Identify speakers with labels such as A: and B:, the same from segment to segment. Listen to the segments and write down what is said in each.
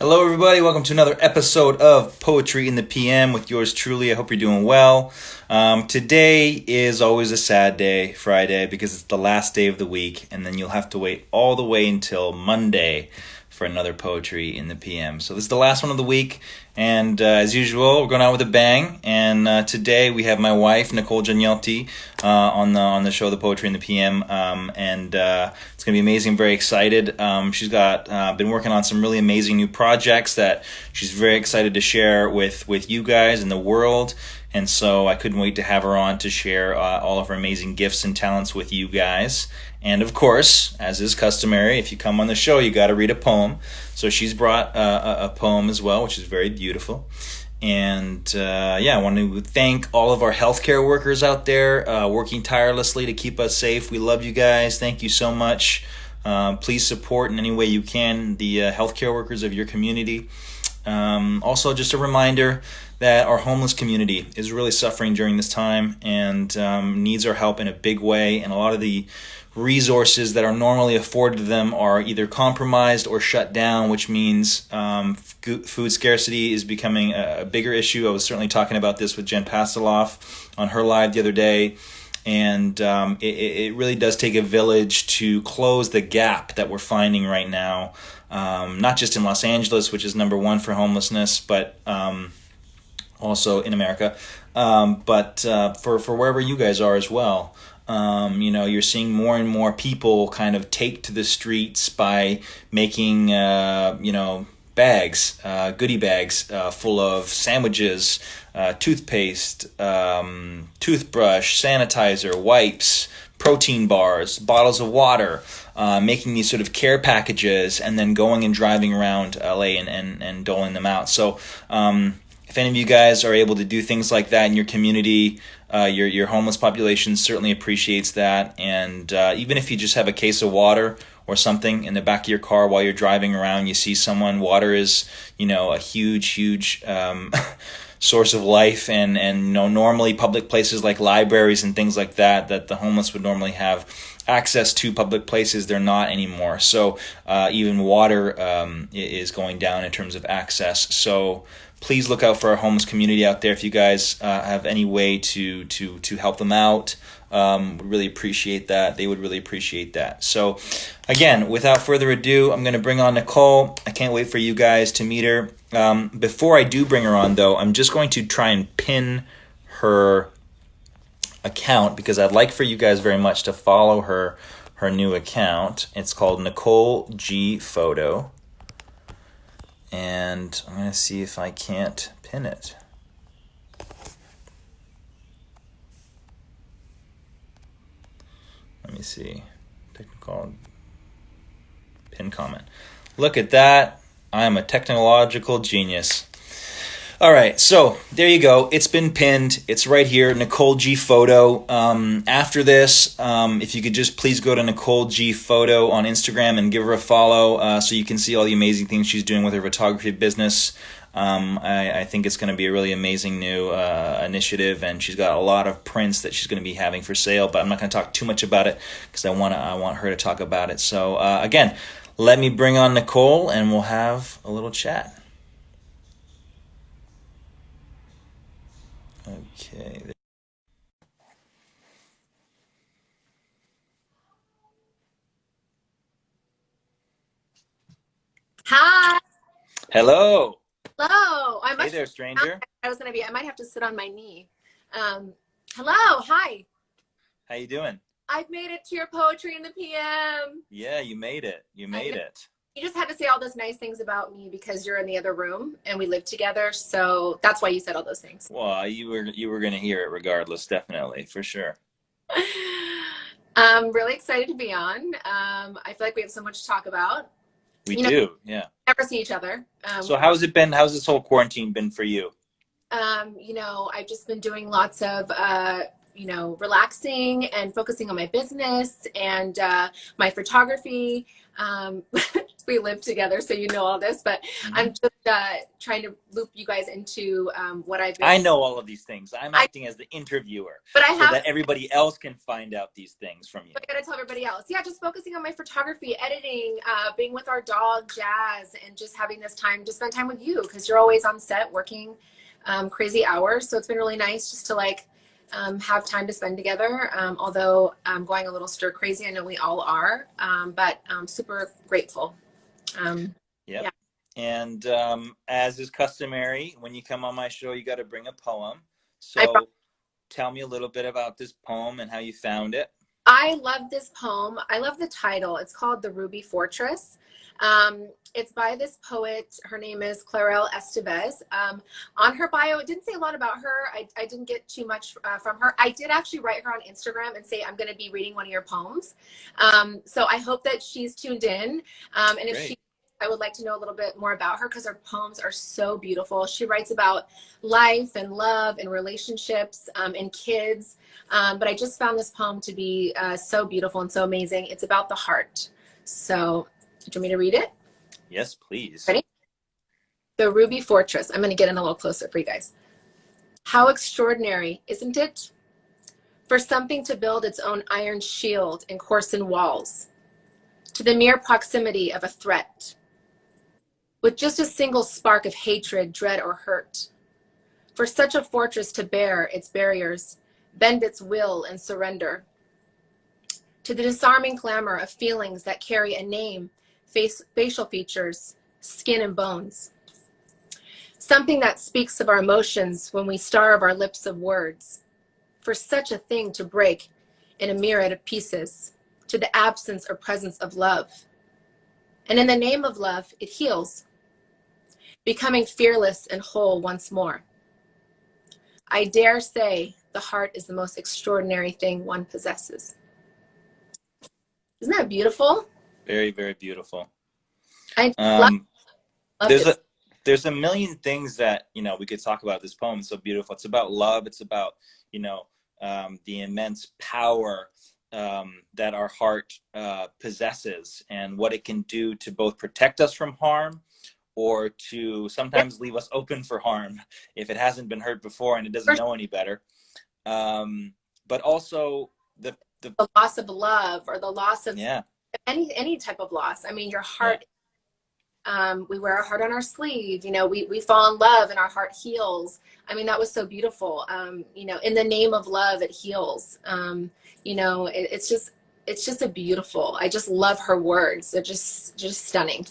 A: Hello, everybody. Welcome to another episode of Poetry in the PM with yours truly. I hope you're doing well. Today is always a sad day, Friday, because it's the last day of the week, and then you'll have to wait all the way until Monday for another Poetry in the PM. So this is the last one of the week, and as usual, we're going out with a bang. And today we have my wife, Nichole Gianniotti, on the show, The Poetry in the PM, and it's going to be amazing. I'm very excited. She's got been working on some really amazing new projects that she's very excited to share with you guys and the world. And so I couldn't wait to have her on to share all of her amazing gifts and talents with you guys. And of course, as is customary, if you come on the show, you got to read a poem. So she's brought a poem as well, which is very beautiful. And I want to thank all of our healthcare workers out there working tirelessly to keep us safe. We love you guys. Thank you so much. Please support in any way you can the healthcare workers of your community. Also, just a reminder that our homeless community is really suffering during this time and needs our help in a big way. And a lot of the resources that are normally afforded to them are either compromised or shut down, which means food scarcity is becoming a bigger issue. I was certainly talking about this with Jen Pasteloff on her live the other day. And it really does take a village to close the gap that we're finding right now, not just in Los Angeles, which is number one for homelessness, but also in America, but for wherever you guys are as well. You're seeing more and more people kind of take to the streets by making, bags, goodie bags full of sandwiches, toothpaste, toothbrush, sanitizer, wipes, protein bars, bottles of water, making these sort of care packages and then going and driving around LA and doling them out. So if any of you guys are able to do things like that in your community, your homeless population certainly appreciates that. And even if you just have a case of water or something in the back of your car while you're driving around, you see someone, water is, a huge source of life. And normally public places like libraries and things like that the homeless would normally have access to public places, they're not anymore. So even water is going down in terms of access. So please look out for our homeless community out there. If you guys have any way to help them out, would really appreciate that. They would really appreciate that. So again, without further ado, I'm going to bring on Nichole. I can't wait for you guys to meet her. Before I do bring her on, though, I'm just going to try and pin her account because I'd like for you guys very much to follow her new account. It's called Nichole G Photo. And I'm going to see if I can't pin it. Let me see. Technical pin comment. Look at that. I am a technological genius. All right, so there you go. It's been pinned. It's right here, Nichole G Photo. After this, if you could just please go to Nichole G Photo on Instagram and give her a follow so you can see all the amazing things she's doing with her photography business. I think it's going to be a really amazing new initiative, and she's got a lot of prints that she's going to be having for sale, but I'm not going to talk too much about it because I want her to talk about it. So again, let me bring on Nichole, and we'll have a little chat. Okay.
B: Hi.
A: Hello.
B: Hello.
A: Hey there, stranger.
B: I might have to sit on my knee. Hello. Hi.
A: How you doing?
B: I've made it to your Poetry in the PM.
A: Yeah, you made it. You made it.
B: You just had to say all those nice things about me because you're in the other room and we live together. So that's why you said all those things.
A: Well, you were going to hear it regardless, definitely, for sure.
B: I'm really excited to be on. I feel like we have so much to talk about.
A: We do, yeah.
B: Never see each other.
A: So how's it been? How's this whole quarantine been for you?
B: I've just been doing lots of, relaxing and focusing on my business and my photography. We live together, so you know all this, but I'm
A: Hmm.
B: just trying to loop you guys into what I've been.
A: I know all of these things. I'm
B: I
A: acting as the interviewer
B: but I
A: so
B: have
A: that everybody else can find out these things from you.
B: I gotta tell everybody else. Yeah, just focusing on my photography, editing, being with our dog Jazz, and just having this time to spend time with you because you're always on set working crazy hours. So it's been really nice just to like have time to spend together. Although I'm going a little stir crazy, I know we all are, but I'm super grateful. Um,
A: Yep.
B: yeah,
A: And as is customary, when you come on my show, you got to bring a poem.
B: I
A: So tell me a little bit about this poem and how you found it.
B: I love this poem. I love the title. It's called The Ruby Fortress. It's by this poet. Her name is Clarel Estevez. On her bio, it didn't say a lot about her. I didn't get too much from her. I did actually write her on Instagram and say, I'm going to be reading one of your poems. So I hope that she's tuned in. And if she,
A: Great.
B: I would like to know a little bit more about her because her poems are so beautiful. She writes about life and love and relationships and kids. But I just found this poem to be so beautiful and so amazing. It's about the heart. So, do you want me to read it?
A: Yes, please.
B: Ready? The Ruby Fortress. I'm going to get in a little closer for you guys. How extraordinary, isn't it? For something to build its own iron shield and coarsen walls, to the mere proximity of a threat, with just a single spark of hatred, dread, or hurt. For such a fortress to bear its barriers, bend its will and surrender, to the disarming clamor of feelings that carry a name, facial features, skin and bones. Something that speaks of our emotions when we starve our lips of words. For such a thing to break in a myriad of pieces, to the absence or presence of love. And in the name of love, it heals, becoming fearless and whole once more. I dare say the heart is the most extraordinary thing one possesses. Isn't that beautiful?
A: Very, very beautiful.
B: I
A: Um,
B: loved
A: there's
B: it.
A: a there's a million things that we could talk about. This poem is so beautiful. It's about love. It's about you know the immense power that our heart possesses and what it can do to both protect us from harm or to
B: Yeah,
A: sometimes leave us open for harm if it hasn't been hurt before and it doesn't
B: for
A: know any better. But also the
B: the loss of love or the loss of
A: yeah,
B: any type of loss. I mean, your
A: yeah.
B: heart, we wear our heart on our sleeve, you know, we fall in love and our heart heals. I mean, that was so beautiful. You know, in the name of love, it heals. You know, it's just a beautiful, I just love her words. They're just stunning.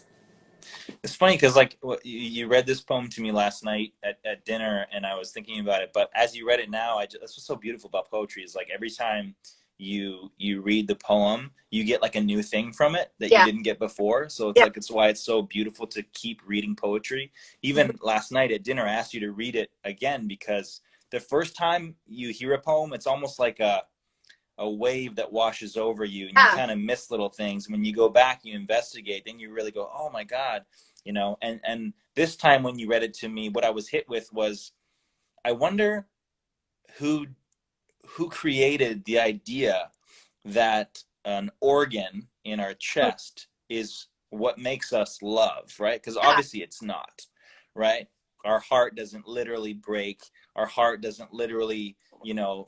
A: It's funny because like you read this poem to me last night at dinner, and I was thinking about it. But as you read it now, that's what's so beautiful about poetry is like every time you read the poem, you get like a new thing from it that you
B: Yeah.
A: didn't get before. So it's
B: Yeah.
A: like it's why it's so beautiful to keep reading poetry. Even last night at dinner, I asked you to read it again because the first time you hear a poem, it's almost like a wave that washes over you and you
B: Yeah.
A: kind of miss little things. When you go back, you investigate, then you really go, oh my God, and this time when you read it to me, what I was hit with was, I wonder who who created the idea that an organ in our chest is what makes us love, right? Because
B: Yeah.
A: obviously it's not, right? Our heart doesn't literally break. Our heart doesn't literally,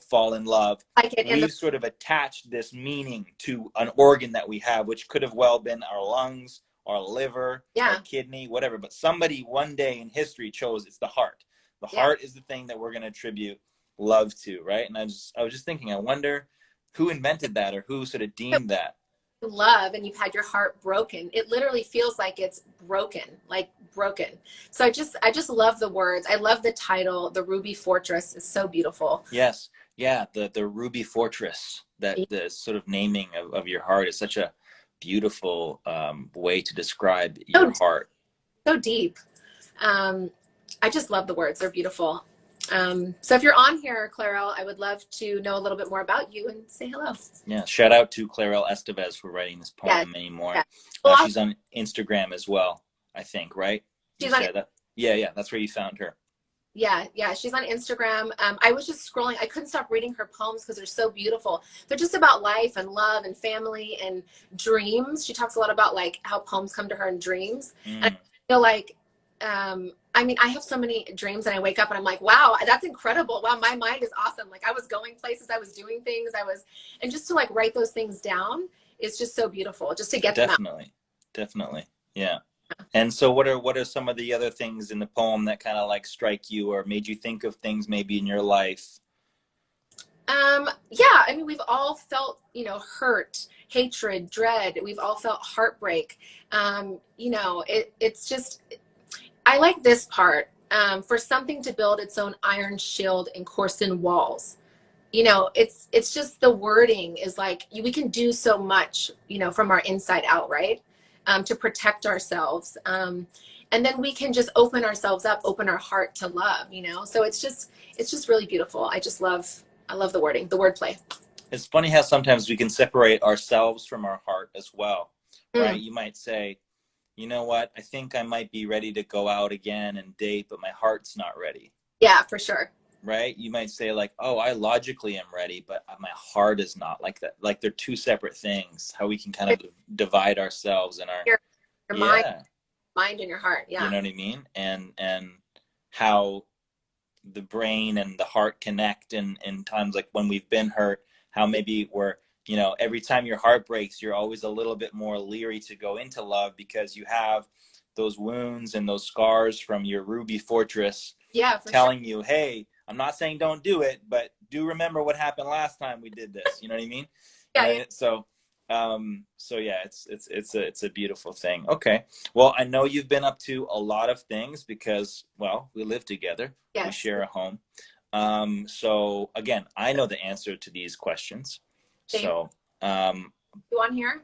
A: fall in love.
B: Like it in the
A: We've sort of attached this meaning to an organ that we have, which could have well been our lungs, our liver, our
B: yeah.
A: kidney, whatever. But somebody one day in history chose it's the heart. The
B: Yeah.
A: heart is the thing that we're going to attribute love to, right? And I was just thinking, I wonder who invented that or who sort of deemed that.
B: Love and you've had your heart broken, it literally feels like it's broken, like broken. So I just love the words. I love the title. The Ruby Fortress is so beautiful.
A: Yes, yeah, the Ruby Fortress, that the sort of naming of your heart is such a beautiful way to describe your
B: So,
A: heart.
B: so deep. um I just love the words. They're beautiful. So if you're on here, Clarel, I would love to know a little bit more about you and say hello.
A: Yeah, shout out to Clarel Estevez for writing this
B: Yeah.
A: poem anymore.
B: Yeah. Well,
A: She's on Instagram as well, I think, right? You
B: she's on.
A: said that? Yeah, yeah, that's where you found her.
B: Yeah, yeah, she's on Instagram. I was just scrolling. I couldn't stop reading her poems because they're so beautiful. They're just about life and love and family and dreams. She talks a lot about like how poems come to her in dreams. And
A: Mm,
B: I feel like, I mean, I have so many dreams and I wake up and I'm like, wow, that's incredible. Wow, my mind is awesome. Like I was going places, I was doing things, and just to like write those things down is just so beautiful just to get them out.
A: definitely, definitely, yeah. And so, what are some of the other things in the poem that kind of like strike you or made you think of things maybe in your life?
B: Yeah, I mean, we've all felt, hurt, hatred, dread. We've all felt heartbreak. It's just, I like this part. For something to build its own iron shield and coarsen walls. It's just the wording is like we can do so much, from our inside out, right? To protect ourselves. And then we can just open ourselves up, open our heart to love. So it's just really beautiful. I love the wording, the wordplay.
A: It's funny how sometimes we can separate ourselves from our heart as well, right?
B: Mm,
A: You might say, you know what, I think I might be ready to go out again and date, but my heart's not ready,
B: yeah, for sure.
A: right? You might say, like, oh, I logically am ready, but my heart is not, like that. Like they're two separate things, how we can kind of divide ourselves in our,
B: Your mind,
A: yeah,
B: mind and your heart.
A: you
B: Yeah.
A: know what I mean? And how the brain and the heart connect in times like when we've been hurt, how maybe we're, every time your heart breaks, you're always a little bit more leery to go into love because you have those wounds and those scars from your ruby fortress
B: Yeah, for sure.
A: telling you, hey, I'm not saying don't do it, but do remember what happened last time we did this. You know what I mean?
B: Yeah, yeah.
A: So yeah, it's a beautiful thing. Okay. Well, I know you've been up to a lot of things because, well, we live together. We
B: Yes.
A: share a home. So again, I know the answer to these questions.
B: Same.
A: So, um,
B: You on here?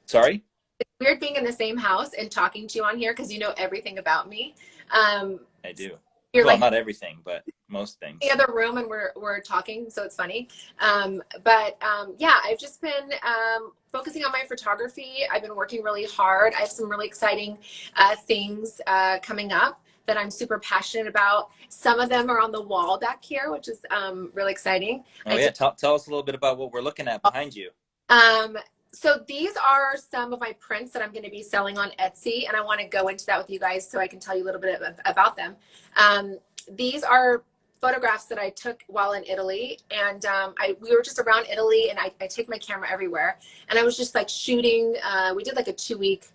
A: sorry,
B: It's weird being in the same house and talking to you on here because you know everything about me. Um,
A: I do.
B: you're
A: Well,
B: like
A: not everything, but most
B: the
A: things.
B: other room and we're talking, so it's funny. But yeah, I've just been focusing on my photography. I've been working really hard. I have some really exciting things coming up that I'm super passionate about. Some of them are on the wall back here, which is really exciting.
A: Oh
B: I
A: yeah,
B: just
A: tell us a little bit about what we're looking at behind you.
B: um, so these are some of my prints that I'm going to be selling on Etsy, and I want to go into that with you guys so I can tell you a little bit about them. These are photographs that I took while in Italy, and we were just around Italy, and I take my camera everywhere, and I was just like shooting. We did like a 2 week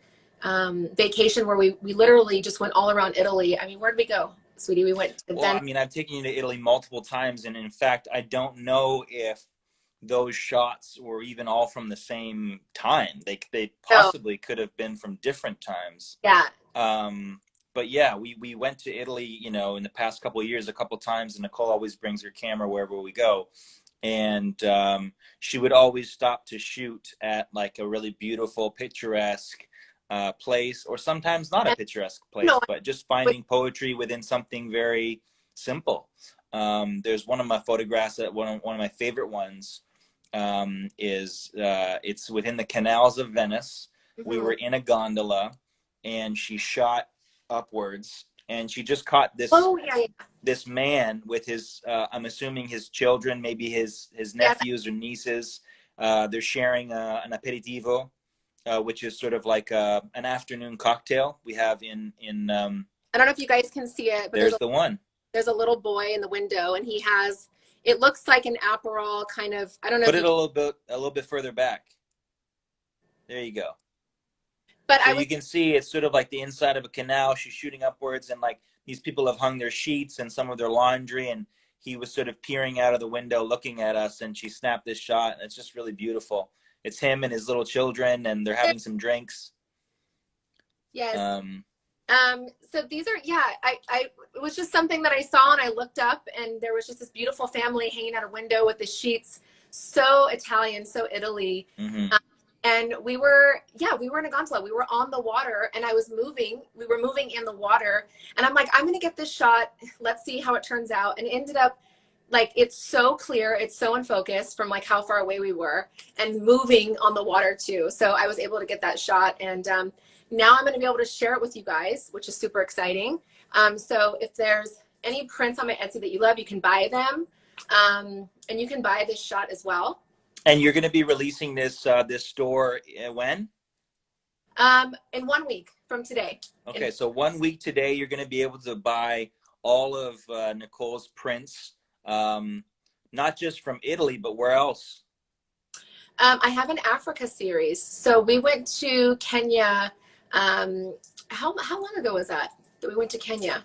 B: vacation where we literally just went all around Italy. I mean, where did we go, sweetie? We went to
A: Well, I
B: Venice.
A: mean, I've taken you to Italy multiple times, and in fact, I don't know if those shots were even all from the same time. They
B: So
A: possibly could have been from different times.
B: yeah,
A: Um, but yeah, we went to Italy, in the past couple of years, a couple of times, and Nicole always brings her camera wherever we go. And she would always stop to shoot at like a really beautiful, picturesque place, or sometimes not a
B: and
A: picturesque
B: no,
A: place, but just finding poetry within something very simple. There's one of my photographs that one of my favorite ones is it's within the canals of Venice. We
B: mm-hmm.
A: were in a gondola, and she shot upwards, and she just caught this
B: Oh yeah, yeah.
A: this man with his I'm assuming his children, maybe his
B: Yes,
A: nephews or nieces. They're sharing an aperitivo, which is sort of like an afternoon cocktail we have in.
B: I don't know if you guys can see it, but there's
A: There's
B: a
A: the one.
B: there's a little boy in the window, and he has. It looks like an Aperol kind of. I don't know
A: Put
B: if
A: it
B: you can,
A: a little bit further back. There you go.
B: but
A: So
B: I was.
A: you can see it's sort of like the inside of a canal. She's shooting upwards, and like these people have hung their sheets and some of their laundry, and he was sort of peering out of the window looking at us, and she snapped this shot, and it's just really beautiful. It's him and his little children, and they're having some drinks.
B: Yes.
A: Um,
B: So these are, yeah, it was just something that I saw, and I looked up, and there was just this beautiful family hanging out a window with the sheets, so Italian, so Italy.
A: mhm.
B: Um, and we were in a gondola. We were on the water, and I was moving. We were moving in the water, and I'm like, I'm gonna get this shot. Let's see how it turns out. And it ended up like it's so clear, it's so in focus from like how far away we were, and moving on the water too. So I was able to get that shot, and now I'm going to be able to share it with you guys, which is super exciting. So if there's any prints on my Etsy that you love, you can buy them. And you can buy this shot as well.
A: And you're going to be releasing this this store when?
B: In 1 week from today.
A: Okay, so 1 week today, you're going to be able to buy all of Nichole's prints, not just from Italy, but where else?
B: I have an Africa series. So we went to Kenya. How long ago was that we went to Kenya?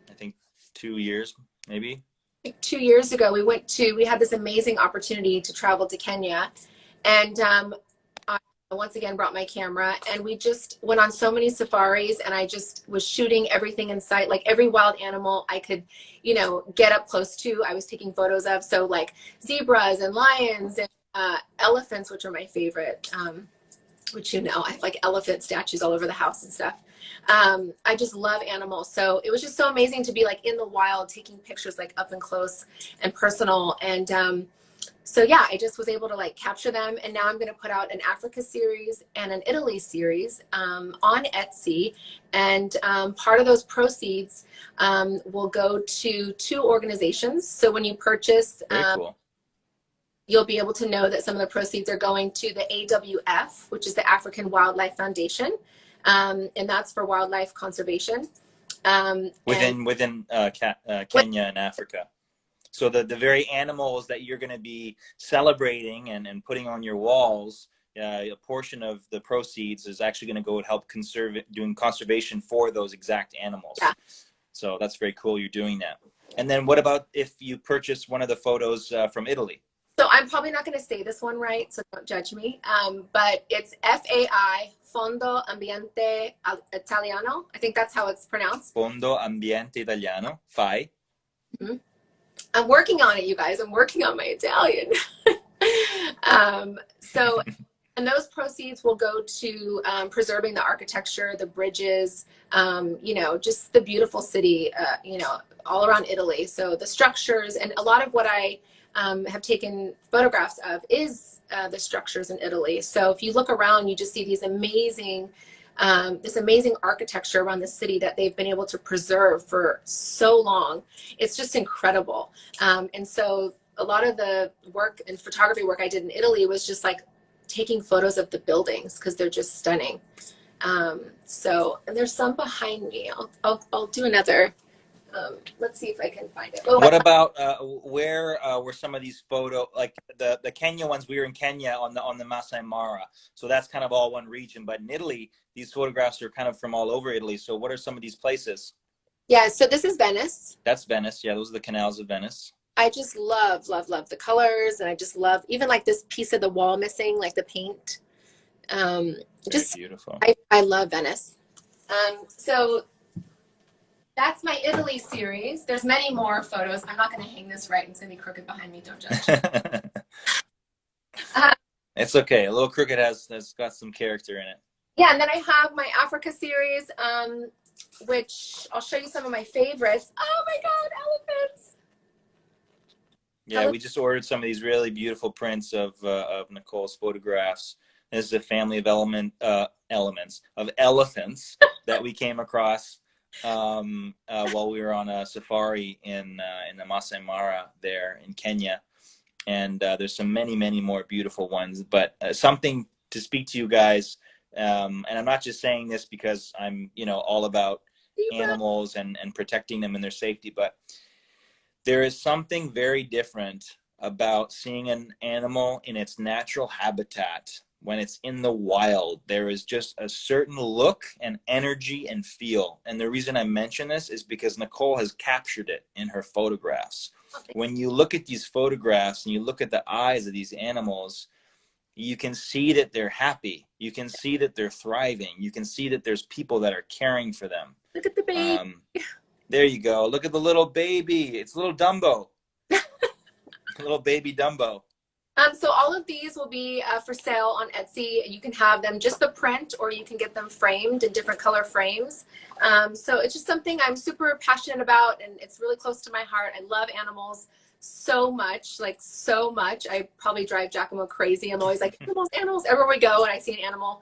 A: I think 2 years, maybe.
B: Like 2 years ago, we had this amazing opportunity to travel to Kenya. And I once again brought my camera, and we just went on so many safaris, and I just was shooting everything in sight, like every wild animal I could, get up close to, I was taking photos of. So like zebras and lions and elephants, which are my favorite, which I have like elephant statues all over the house and stuff. I just love animals. So it was just so amazing to be like in the wild, taking pictures like up and close and personal. And so yeah, I just was able to like capture them. And now I'm going to put out an Africa series and an Italy series on Etsy. And part of those proceeds will go to 2 organizations. So when you purchase,
A: Very cool.
B: You'll be able to know that some of the proceeds are going to the AWF, which is the African Wildlife Foundation. And that's for wildlife conservation.
A: Within Kenya and Africa. So the very animals that you're going to be celebrating and putting on your walls, a portion of the proceeds is actually going to go and help doing conservation for those exact animals.
B: Yeah.
A: So that's very cool you're doing that. And then what about if you purchase one of the photos from Italy?
B: So I'm probably not going to say this one right, so don't judge me. But it's FAI, Fondo Ambiente Italiano. I think that's how it's pronounced.
A: Fondo Ambiente Italiano, FAI.
B: Mm-hmm. I'm working on it, you guys. I'm working on my Italian. And those proceeds will go to preserving the architecture, the bridges, just the beautiful city, all around Italy. So the structures, and a lot of what I have taken photographs of is the structures in Italy. So if you look around, you just see these this amazing architecture around the city that they've been able to preserve for so long. It's just incredible. And so a lot of the work and photography work I did in Italy was just like taking photos of the buildings because they're just stunning. And there's some behind me. I'll do another. Let's see if I can find it. Oh,
A: what about where were some of these like the Kenya ones? We were in Kenya on the Masai Mara, so that's kind of all one region. But in Italy, these photographs are kind of from all over Italy. So what are some of these places?
B: Yeah, so this is Venice.
A: That's Venice. Yeah, those are the canals of Venice.
B: I just love the colors, and I just love even like this piece of the wall missing, like the paint. Just
A: beautiful.
B: I love Venice. So that's my Italy series. There's many more photos. I'm not going to hang this right. It's going to be crooked behind me. Don't judge.
A: It's okay. A little crooked has got some character in it.
B: Yeah, and then I have my Africa series, which I'll show you some of my favorites. Oh my God, elephants!
A: Yeah, we just ordered some of these really beautiful prints of Nichole's photographs. This is a family of elements of elephants that we came across while we were on a safari in the Masai Mara there in Kenya. And there's many more beautiful ones, but something to speak to you guys. And I'm not just saying this because I'm, all about animals and protecting them and their safety, but there is something very different about seeing an animal in its natural habitat. When it's in the wild, there is just a certain look and energy and feel. And the reason I mention this is because Nichole has captured it in her photographs. When you look at these photographs and you look at the eyes of these animals, you can see that they're happy. You can see that they're thriving. You can see that there's people that are caring for them.
B: Look at the baby.
A: There you go. Look at the little baby. It's little Dumbo. Little baby Dumbo.
B: So all of these will be for sale on Etsy. You can have them just the print, or you can get them framed in different color frames. So it's just something I'm super passionate about, and it's really close to my heart. I love animals so much, like so much. I probably drive Giacomo crazy. I'm always like, animals, animals, everywhere we go, and I see an animal.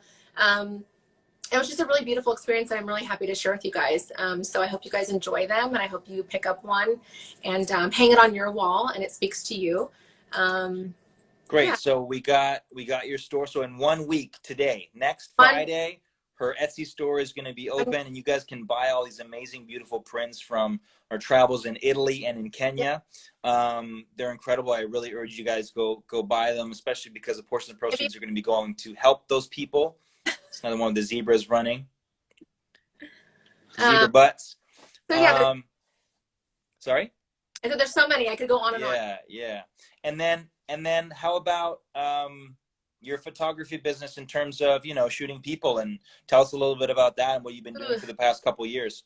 B: it was just a really beautiful experience that I'm really happy to share with you guys. So I hope you guys enjoy them, and I hope you pick up one and hang it on your wall and it speaks to you. Um,
A: Great.
B: yeah,
A: So we got your store. So in 1 week today, next
B: one,
A: Friday, her Etsy store is going to be open, and you guys can buy all these amazing, beautiful prints from our travels in Italy and in
B: yeah,
A: Kenya. They're incredible. I really urge you guys go buy them, especially because a portion of the
B: maybe,
A: proceeds are going to be going to help those people. It's another one of the zebras running,
B: um,
A: zebra butts.
B: so yeah,
A: Sorry.
B: there's so many. I could go on and on.
A: Yeah, yeah. And then how about your photography business in terms of, shooting people, and tell us a little bit about that and what you've been doing
B: Ugh.
A: for the past couple of years.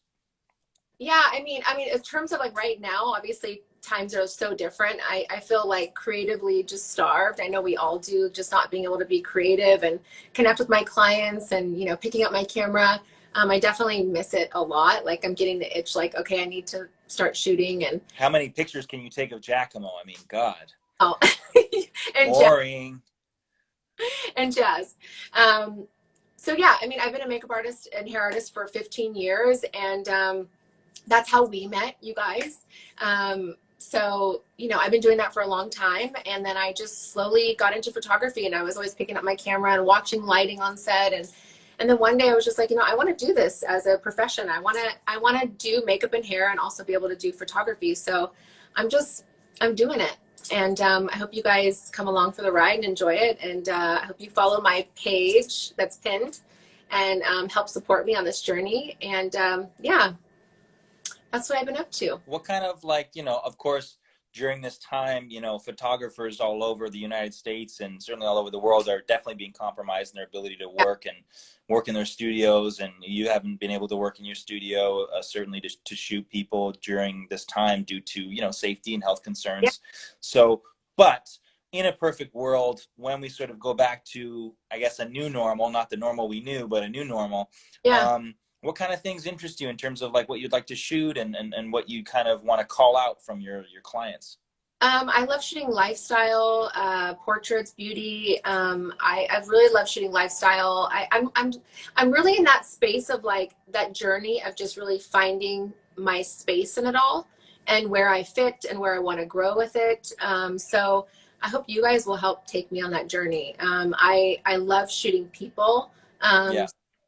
B: Yeah, I mean, in terms of like right now, obviously times are so different. I feel like creatively just starved. I know we all do, just not being able to be creative and connect with my clients and, picking up my camera. I definitely miss it a lot. Like I'm getting the itch, like, okay, I need to start shooting and,
A: How many pictures can you take of Giacomo? I mean, God.
B: oh, and jazz,
A: Boring.
B: and jazz. Um, so yeah, I mean, I've been a makeup artist and hair artist for 15 years, and that's how we met, you guys. So, I've been doing that for a long time. And then I just slowly got into photography, and I was always picking up my camera and watching lighting on set. And then one day I was just like, I want to do this as a profession. I want to do makeup and hair and also be able to do photography. So I'm doing it. And I hope you guys come along for the ride and enjoy it. And I hope you follow my page that's pinned and help support me on this journey. And yeah, that's what I've been up to.
A: What kind of, like, of course, during this time, photographers all over the United States and certainly all over the world are definitely being compromised in their ability to
B: Yeah.
A: work in their studios. And you haven't been able to work in your studio, certainly to shoot people during this time due to, safety and health
B: Yeah.
A: concerns. So, but in a perfect world, when we sort of go back to, I guess, a new normal, not the normal we knew, but a new normal,
B: Yeah.
A: what kind of things interest you in terms of like what you'd like to shoot, and what you kind of want to call out from your clients?
B: I love shooting lifestyle, portraits, beauty. I really love shooting lifestyle. I'm really in that space of like that journey of just really finding my space in it all and where I fit and where I want to grow with it. So I hope you guys will help take me on that journey. I love shooting people, um,
A: Yeah.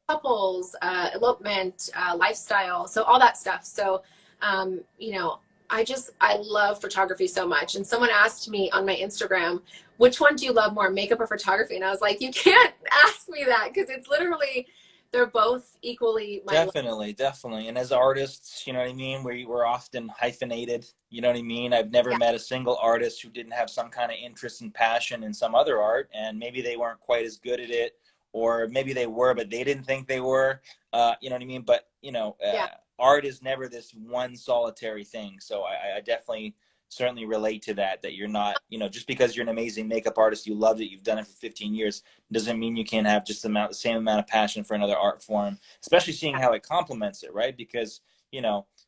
B: couples, elopement, lifestyle, so all that stuff. So, um, you know, I love photography so much. And someone asked me on my Instagram, which one do you love more, makeup or photography? And I was like, you can't ask me that because it's literally, they're both equally my love.
A: Definitely, definitely. And as artists, you know what I mean? We're often hyphenated, you know what I mean? I've never
B: Yeah,
A: met a single artist who didn't have some kind of interest and passion in some other art, and maybe they weren't quite as good at it, or maybe they were, but they didn't think they were. You know what I mean? But,
B: yeah,
A: art is never this one solitary thing. So I definitely certainly relate to that you're not, just because you're an amazing makeup artist, you love it, you've done it for 15 years, doesn't mean you can't have just the same amount of passion for another art form, especially seeing how it complements it, right? Because,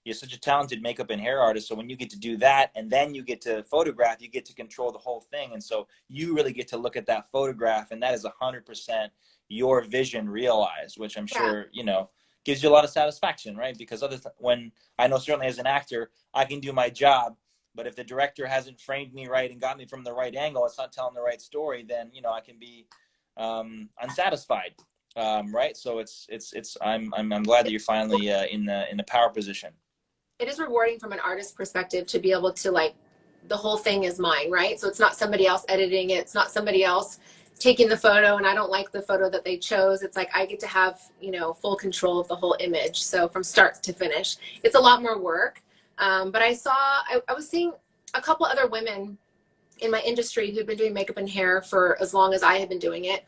A: you're such a talented makeup and hair artist. So when you get to do that and then you get to photograph, you get to control the whole thing. And so you really get to look at that photograph, and that is 100% your vision realized, which I'm
B: yeah,
A: sure, gives you a lot of satisfaction, right? Because when I know certainly as an actor, I can do my job, but if the director hasn't framed me right and got me from the right angle, it's not telling the right story, then, I can be unsatisfied. Right. So I'm glad that you're finally in the power position.
B: it is rewarding from an artist perspective to be able to like the whole thing is mine, right? So it's not somebody else editing it, it's not somebody else taking the photo and I don't like the photo that they chose. It's like I get to have, full control of the whole image. So from start to finish, it's a lot more work. But I was seeing a couple other women in my industry who'd been doing makeup and hair for as long as I had been doing it.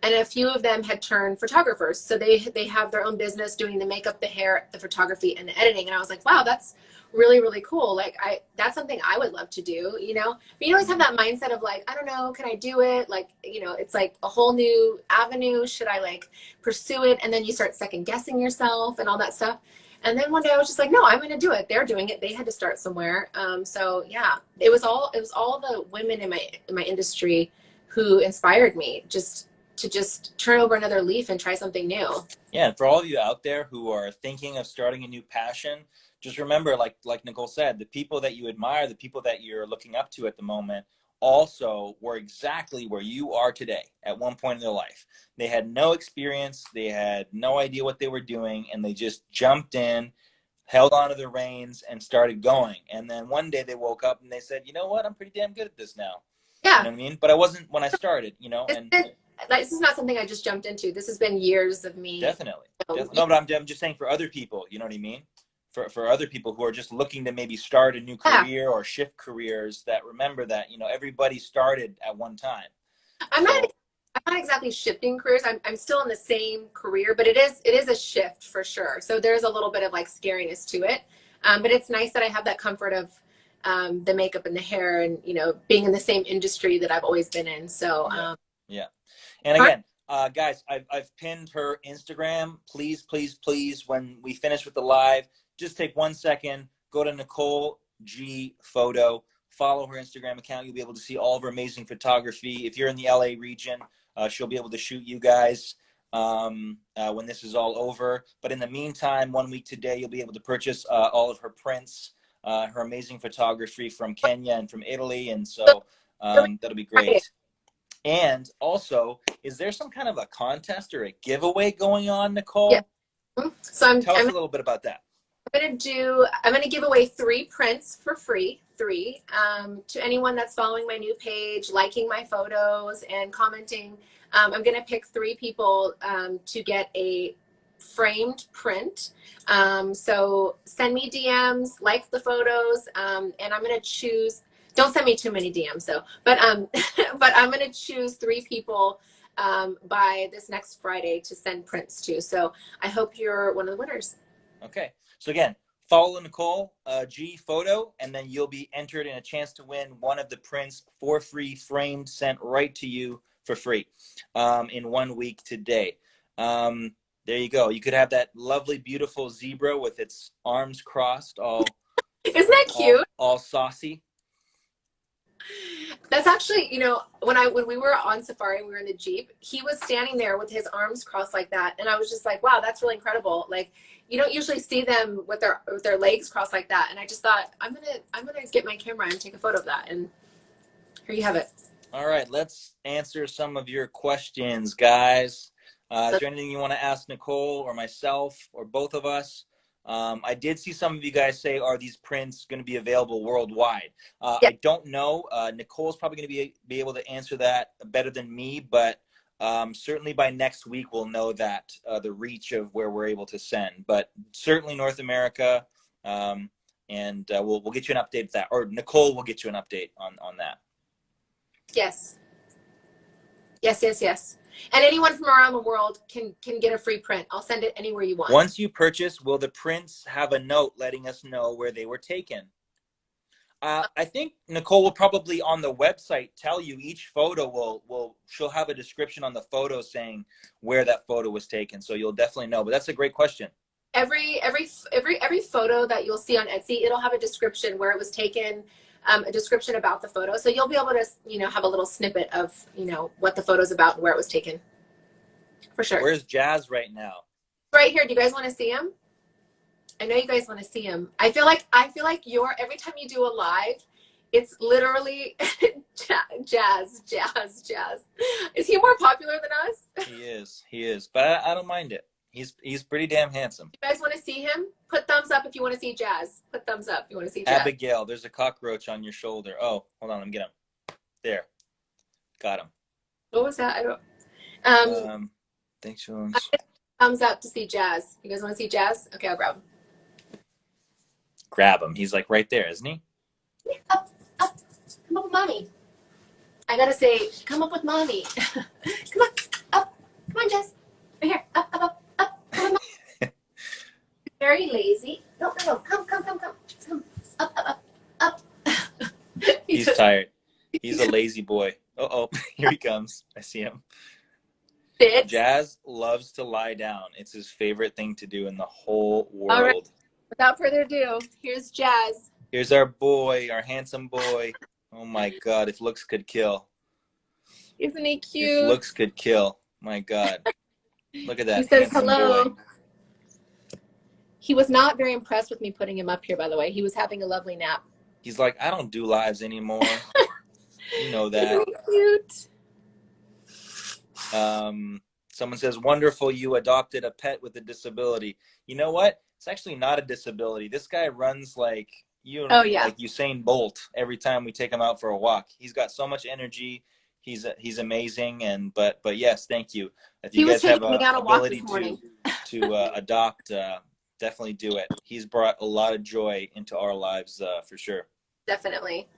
B: And a few of them had turned photographers. So they have their own business doing the makeup, the hair, the photography, and the editing. And I was like, wow, that's really, really cool. Like that's something I would love to do. But you always have that mindset of like, I don't know, can I do it? Like, it's like a whole new avenue. Should I like pursue it? And then you start second guessing yourself and all that stuff. And then one day I was just like, no, I'm going to do it. They're doing it. They had to start somewhere. So yeah, it was all the women in my industry who inspired me. Just to just turn over another leaf and try something new.
A: Yeah, and for all of you out there who are thinking of starting a new passion, just remember, like Nichole said, the people that you admire, the people that you're looking up to at the moment, also were exactly where you are today at one point in their life. They had no experience, they had no idea what they were doing, and they just jumped in, held onto the reins, and started going. And then one day they woke up and they said, you know what, I'm pretty damn good at this now. You
B: Yeah.
A: know what I mean? But I wasn't when I started, you know, and
B: This is not something I just jumped into. This has been years of me.
A: definitely. No, but I'm just saying for other people, you know what I mean? For other people who are just looking to maybe start a new career or shift careers, that remember that, you know, everybody started at one time.
B: I'm not exactly shifting careers. I'm still in the same career, but it is a shift for sure. So there's a little bit of like scariness to it. But it's nice that I have that comfort of the makeup and the hair and, you know, being in the same industry that I've always been in. So
A: yeah. And again, guys, I've pinned her Instagram. Please, please, please, when we finish with the live, just take 1 second, go to Nichole G Photo, follow her Instagram account. You'll be able to see all of her amazing photography. If you're in the LA region, she'll be able to shoot you guys when this is all over. But in the meantime, 1 week today, you'll be able to purchase all of her prints, her amazing photography from Kenya and from Italy. And so that'll be great. And also, is there some kind of a contest or a giveaway going on, Nichole?
B: Yeah. So
A: Tell us a little bit about that.
B: I'm gonna give away 3 prints for free, to anyone that's following my new page, liking my photos and commenting. I'm gonna pick 3 people to get a framed print. So send me DMs, like the photos, and I'm gonna choose. Don't send me too many DMs though, but but I'm gonna choose 3 people by this next Friday to send prints to. So I hope you're one of the winners.
A: Okay. So again, follow Nichole G Photo, and then you'll be entered in a chance to win one of the prints for free, framed, sent right to you for free in 1 week today. There you go. You could have that lovely, beautiful zebra with its arms crossed, all
B: isn't that cute?
A: All saucy.
B: That's actually, you know, when we were on safari, we were in the Jeep, he was standing there with his arms crossed like that. And I was just like, wow, that's really incredible. Like, you don't usually see them with their legs crossed like that. And I just thought, I'm gonna get my camera and take a photo of that. And here you have it.
A: All right, let's answer some of your questions, guys. Is there anything you want to ask Nichole or myself or both of us? I did see some of you guys say, are these prints going to be available worldwide? Yeah. I don't know. Nichole's probably going to be able to answer that better than me, but certainly by next week we'll know that the reach of where we're able to send. But certainly North America, and we'll get you an update of that, or Nichole will get you an update on that.
B: Yes. Yes. And anyone from around the world can get a free print. I'll send it anywhere you want.
A: Once you purchase, will the prints have a note letting us know where they were taken? I think Nichole will probably on the website tell you each photo she'll have a description on the photo saying where that photo was taken. So you'll definitely know, but that's a great question.
B: Every photo that you'll see on Etsy, it'll have a description where it was taken, a description about the photo. So you'll be able to, you know, have a little snippet of, you know, what the photo's about and where it was taken. For sure.
A: Where's Jazz right now?
B: Right here. Do you guys want to see him? I know you guys want to see him. I feel like every time you do a live, it's literally Jazz. Is he more popular than us?
A: He is. But I don't mind it. He's pretty damn handsome.
B: You guys want to see him? Put thumbs up if you want to see Jazz. Put thumbs up if you want to see Jazz.
A: Abigail, there's a cockroach on your shoulder. Oh, hold on, let me get him. There. Got him.
B: What was that? I don't
A: thanks, Jones.
B: Thumbs up to see Jazz. You guys want to see Jazz? Okay, I'll grab him.
A: Grab him. He's like right there, isn't he?
B: Yeah, up. Come up with mommy. I gotta say, come up with mommy. Come on, up. Come on, Jazz. Right here. Up. Come on. Very lazy. No. Come. Up.
A: He's tired. He's a lazy boy. Uh-oh. Here he comes. I see him.
B: Sit.
A: Jazz loves to lie down. It's his favorite thing to do in the whole world.
B: All right. Without further ado, here's Jazz.
A: Here's our boy, our handsome boy. Oh my God, if looks could kill.
B: Isn't he cute?
A: If looks could kill. My God. Look at
B: He
A: that
B: says
A: handsome
B: hello.
A: boy.
B: He was not very impressed with me putting him up here, by the way. He was having a lovely nap.
A: He's like, I don't do lives anymore. You know that.
B: Isn't he cute?
A: Someone says, wonderful, you adopted a pet with a disability. You know what? It's actually not a disability. This guy runs like
B: Oh, yeah.
A: like Usain Bolt every time we take him out for a walk. He's got so much energy. He's amazing. And but yes, thank you. If you
B: He was
A: guys have
B: taking me
A: a
B: on a walk this
A: ability
B: morning.
A: to adopt, definitely do it. He's brought a lot of joy into our lives for sure.
B: Definitely.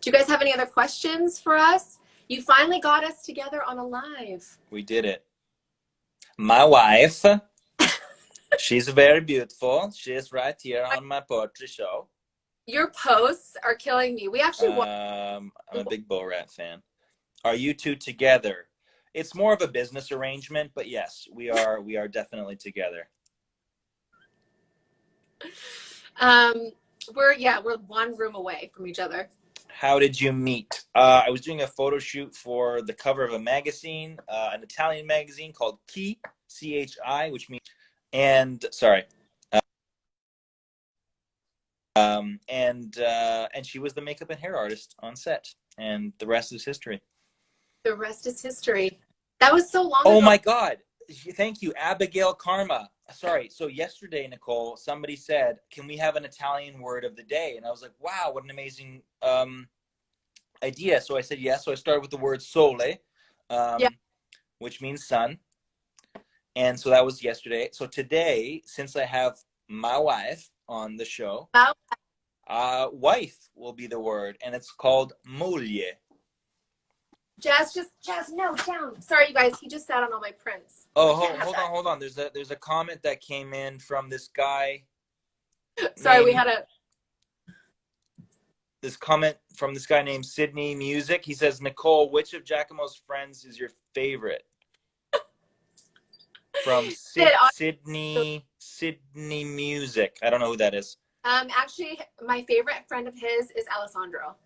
B: Do you guys have any other questions for us? You finally got us together on a live.
A: We did it. My wife, she's very beautiful. She's right here on my poetry show.
B: Your posts are killing me. We actually
A: I'm a big Bo Rat fan. Are you two together? It's more of a business arrangement, but yes, we are definitely together.
B: We're one room away from each other.
A: How did you meet? I was doing a photo shoot for the cover of a magazine, an Italian magazine called Chi, C-H-I, which means, and sorry. And she was the makeup and hair artist on set, and the rest is history.
B: The rest is history. That was so long ago.
A: Oh my God. Thank you, Abigail Karma. Sorry. So yesterday, Nichole, somebody said, can we have an Italian word of the day? And I was like, wow, what an amazing idea. So I said yes. So I started with the word sole, which means sun. And so that was yesterday. So today, since I have my wife on the show, wife will be the word, and it's called moglie.
B: Jazz, no, down. Sorry, you guys. He just sat on all my prints.
A: Oh, hold on. There's a comment that came in from this guy.
B: Sorry, we had
A: this comment from this guy named Sydney Music. He says, Nichole, which of Giacomo's friends is your favorite? From Sydney Music. I don't know who that is.
B: Actually, my favorite friend of his is Alessandro.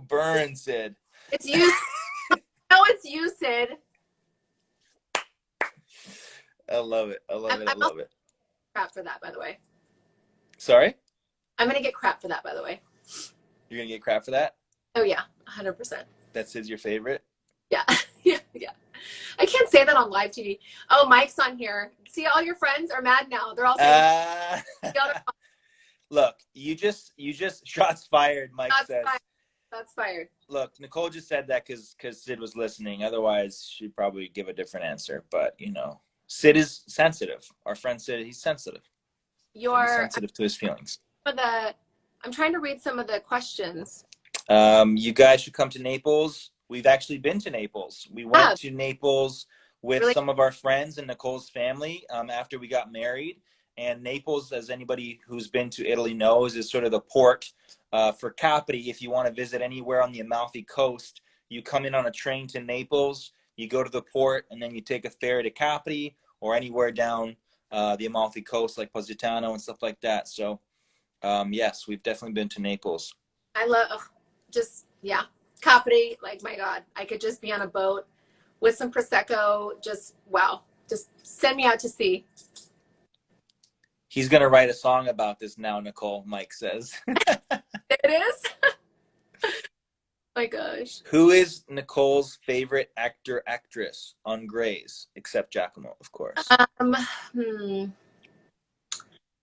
A: Burn, Sid.
B: It's you. No, it's you, Sid.
A: I love it. I love it.
B: Crap for that, by the way.
A: Sorry?
B: I'm gonna get crap for that, by the way.
A: You're gonna get crap for that?
B: Oh yeah, 100%.
A: That Sid's your favorite?
B: Yeah, yeah. I can't say that on live TV. Oh, Mike's on here. See, all your friends are mad now. They're all saying,
A: look, you just shots fired, Mike says.
B: That's fired.
A: Look, Nichole just said that because Sid was listening. Otherwise, she'd probably give a different answer. But, Sid is sensitive. Our friend Sid, he's sensitive. He's sensitive to his feelings.
B: I'm trying to read some of the questions.
A: You guys should come to Naples. We've actually been to Naples. We went to Naples with some of our friends and Nicole's family after we got married. And Naples, as anybody who's been to Italy knows, is sort of the port for Capri. If you want to visit anywhere on the Amalfi Coast, you come in on a train to Naples, you go to the port, and then you take a ferry to Capri or anywhere down the Amalfi Coast, like Positano and stuff like that. So, yes, we've definitely been to Naples.
B: I love Capri. Like, my God, I could just be on a boat with some Prosecco. Just, wow. Just send me out to sea.
A: He's going to write a song about this now, Nichole, Mike says.
B: It is? My gosh.
A: Who is Nicole's favorite actor, actress on Grey's, except Giacomo, of course?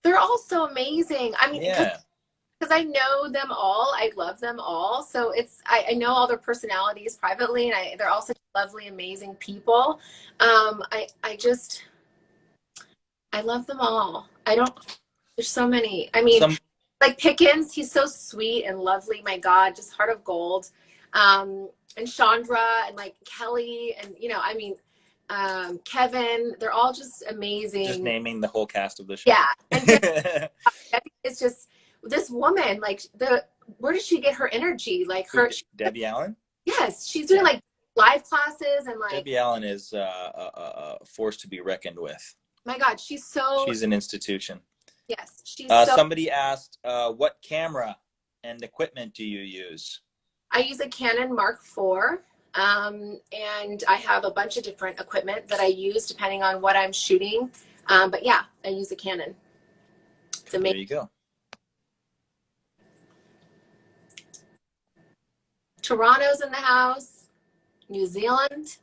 B: They're all so amazing. I mean,
A: yeah.
B: Because I know them all. I love them all. So I know all their personalities privately, and they're all such lovely, amazing people. I love them all. There's so many. I mean, like Pickens, he's so sweet and lovely. My God, just heart of gold. And Chandra and like Kelly and, Kevin, they're all just amazing.
A: Just naming the whole cast of the show.
B: Yeah. And it's just this woman, like where does she get her energy? Like
A: Debbie Allen?
B: Yes. She's doing like live classes and like.
A: Debbie Allen is a force to be reckoned with.
B: My God, she's
A: an institution.
B: Yes, she's
A: somebody asked, what camera and equipment do you use?
B: I use a Canon Mark IV. And I have a bunch of different equipment that I use depending on what I'm shooting. But yeah, I use a Canon. It's
A: There
B: amazing.
A: you go.
B: Toronto's in the house. New Zealand.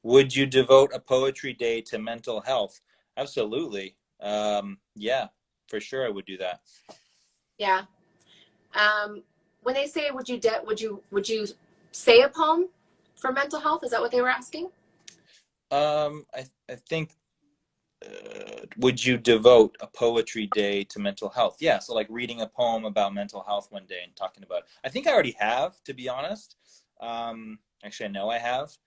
A: Would you devote a poetry day to mental health? Absolutely. Yeah, for sure I would do that.
B: Yeah. When they say would you say a poem for mental health? Is that what they were asking?
A: I think would you devote a poetry day to mental health? Yeah, so like reading a poem about mental health one day and talking about it. I think I already have, to be honest. Actually, I know I have,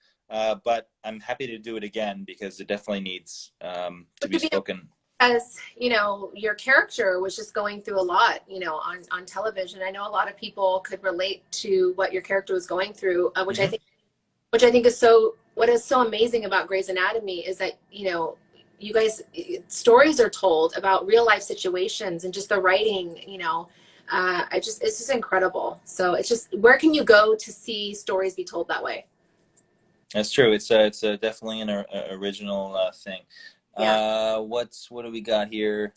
A: but I'm happy to do it again because it definitely needs to be spoken.
B: As you know, your character was just going through a lot, on television. I know a lot of people could relate to what your character was going through, which I think is so. What is so amazing about Grey's Anatomy is that you guys stories are told about real life situations and just the writing. It's just incredible. So it's just, where can you go to see stories be told that way?
A: That's true. It's definitely an original thing.
B: Yeah.
A: What do we got here?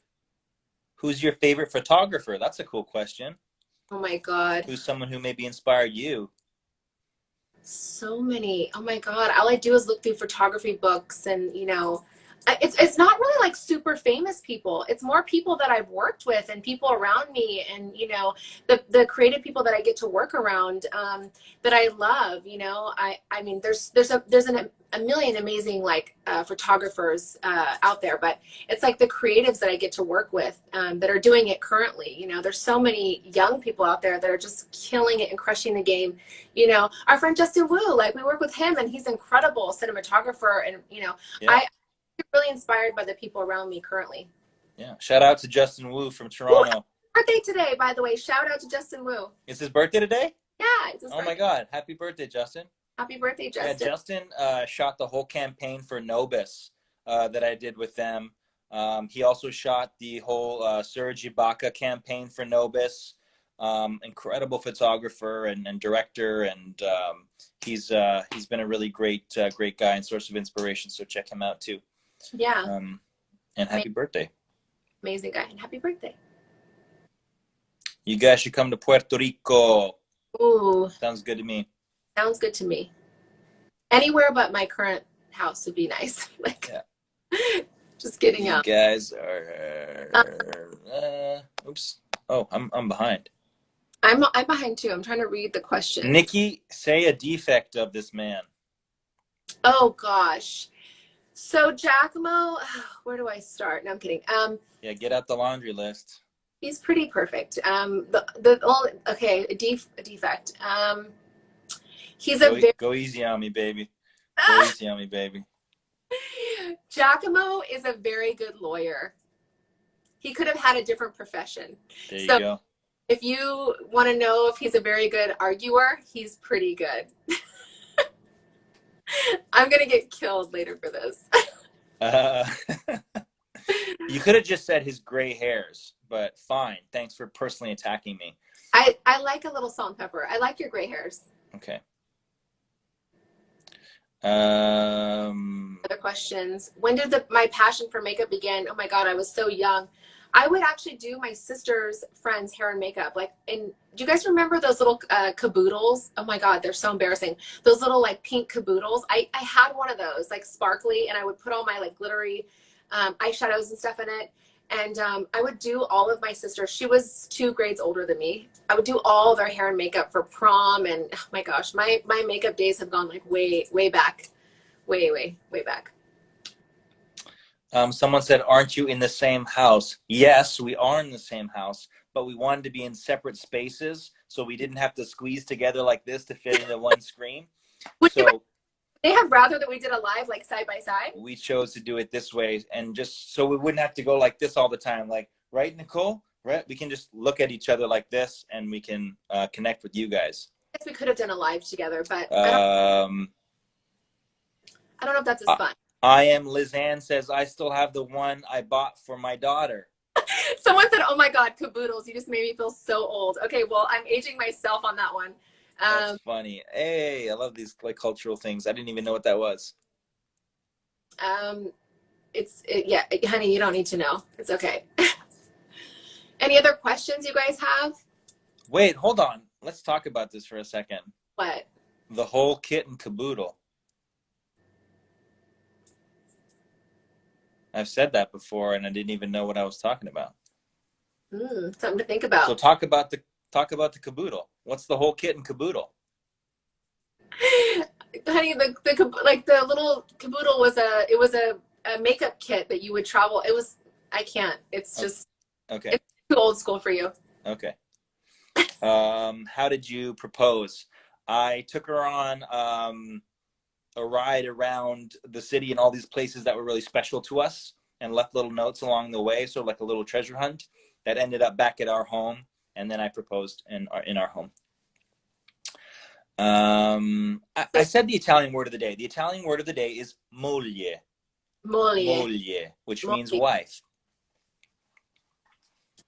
A: Who's your favorite photographer? That's a cool question.
B: Oh my God.
A: Who's someone who maybe inspired you?
B: So many. Oh my God. All I do is look through photography books, and it's not really like super famous people. It's more people that I've worked with and people around me, and the creative people that I get to work around, that I love. I mean, there's a million amazing photographers out there, but it's like the creatives that I get to work with, that are doing it currently. There's so many young people out there that are just killing it and crushing the game. Our friend Justin Wu, like, we work with him and he's incredible cinematographer, and
A: Yeah.
B: I'm really inspired by the people around me currently.
A: Yeah. Shout out to Justin Wu from Toronto.
B: Birthday today, by the way. Shout out to Justin Wu.
A: It's his birthday today?
B: Yeah, it's his birthday.
A: My God. Happy birthday, Justin.
B: Happy birthday, Justin.
A: Yeah, Justin shot the whole campaign for Nobis that I did with them. He also shot the whole Serge Ibaka campaign for Nobis. Incredible photographer and director, and he's been a really great guy and source of inspiration. So check him out too.
B: Yeah.
A: And happy birthday.
B: Amazing guy, and happy birthday.
A: You guys should come to Puerto Rico.
B: Ooh.
A: Sounds good to me.
B: Sounds good to me. Anywhere but my current house would be nice. Just getting out.
A: You guys are. Oops. Oh, I'm behind.
B: I'm behind too. I'm trying to read the question.
A: Nikki, say a defect of this man.
B: Oh gosh. So Giacomo, where do I start? No, I'm kidding.
A: Yeah, get out the laundry list.
B: He's pretty perfect. A defect. He's
A: go easy on me, baby. Go easy on me, baby.
B: Giacomo is a very good lawyer. He could have had a different profession.
A: There you go.
B: If you want to know if he's a very good arguer, he's pretty good. I'm going to get killed later for this.
A: You could have just said his gray hairs, but fine. Thanks for personally attacking me.
B: I like a little salt and pepper. I like your gray hairs.
A: Okay.
B: Other questions. When did my passion for makeup begin? Oh my God, I was so young. I would actually do my sister's friend's hair and makeup. Do you guys remember those little caboodles? Oh my God, they're so embarrassing. Those little pink caboodles. I had one of those, sparkly, and I would put all my glittery eyeshadows and stuff in it. And I would do all of my sisters. She was 2 grades older than me. I would do all their hair and makeup for prom. And oh my gosh, my makeup days have gone way, way back. Way back.
A: Someone said, aren't you in the same house? Yes, we are in the same house, but we wanted to be in separate spaces so we didn't have to squeeze together like this to fit into one screen. So
B: they have rather that we did a live side by side.
A: We chose to do it this way, and just so we wouldn't have to go like this all the time. Right, Nichole? Right? We can just look at each other like this, and we can connect with you guys.
B: I guess we could have done a live together, but I don't know if that's as fun.
A: I am Lizanne says, I still have the one I bought for my daughter.
B: Someone said, oh my God, caboodles. You just made me feel so old. Okay, well, I'm aging myself on that one.
A: That's funny. Hey, I love these like cultural things. I didn't even know what that was.
B: Um, yeah, honey, you don't need to know. It's okay. Any other questions you guys have?
A: Wait, hold on. Let's talk about this for a second.
B: What?
A: The whole kit and caboodle. I've said that before, and I didn't even know what I was talking about.
B: Something to think
A: So
B: about.
A: talk about the caboodle. What's the whole kit and caboodle?
B: Honey, like the little caboodle was a makeup kit that you would travel. It was I can't. It's
A: Okay.
B: just
A: Okay.
B: it's too old school for you.
A: Okay. How did you propose? I took her on a ride around the city and all these places that were really special to us, and left little notes along the way, sort of like a little treasure hunt that ended up back at our home. And then I proposed in our home. I said the Italian word of the day. The Italian word of the day is moglie.
B: Moglie.
A: Moglie, which means
B: Moglie.
A: wife.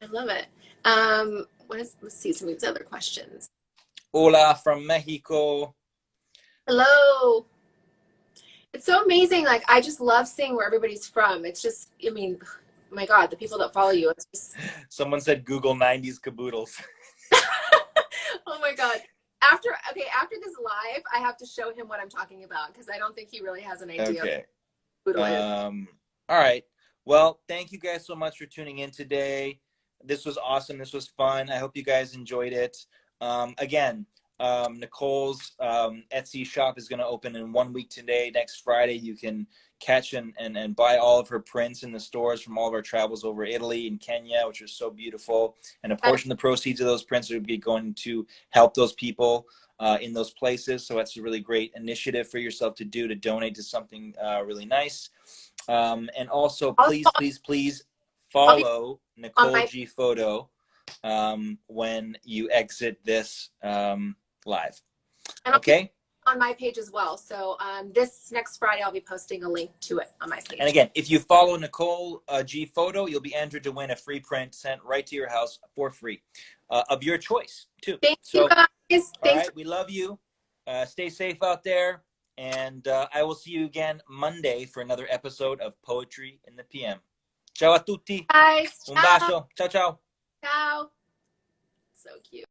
B: I love it. Let's see some of these other questions.
A: Hola from Mexico.
B: Hello. It's so amazing. Like I just love seeing where everybody's from. It's just, I mean, my God, the people that follow you. It's just.
A: Someone said Google 90s caboodles.
B: Oh my God. After this live, I have to show him what I'm talking about because I don't think he really has an idea of
A: Okay.
B: what it is.
A: All right. Well, thank you guys so much for tuning in today. This was awesome. This was fun. I hope you guys enjoyed it. Again, Nichole's Etsy shop is going to open in 1 week today. Next Friday, you can catch and buy all of her prints in the stores from all of our travels over Italy and Kenya, which are so beautiful. And a portion of the proceeds of those prints will be going to help those people in those places. So that's a really great initiative for yourself to do, to donate to something really nice. And also, please follow Nichole
B: My
A: G Photo when you exit this live.
B: and
A: Okay?
B: on my page as well. So this next Friday, I'll be posting a link to it on my page.
A: And again, if you follow Nichole G Photo, you'll be entered to win a free print sent right to your house for free of your choice, too.
B: Thank you guys.
A: All right, we love you. Stay safe out there. And I will see you again Monday for another episode of Poetry in the PM. Ciao a tutti.
B: Guys,
A: Un bacio. Ciao, ciao.
B: ciao. So cute.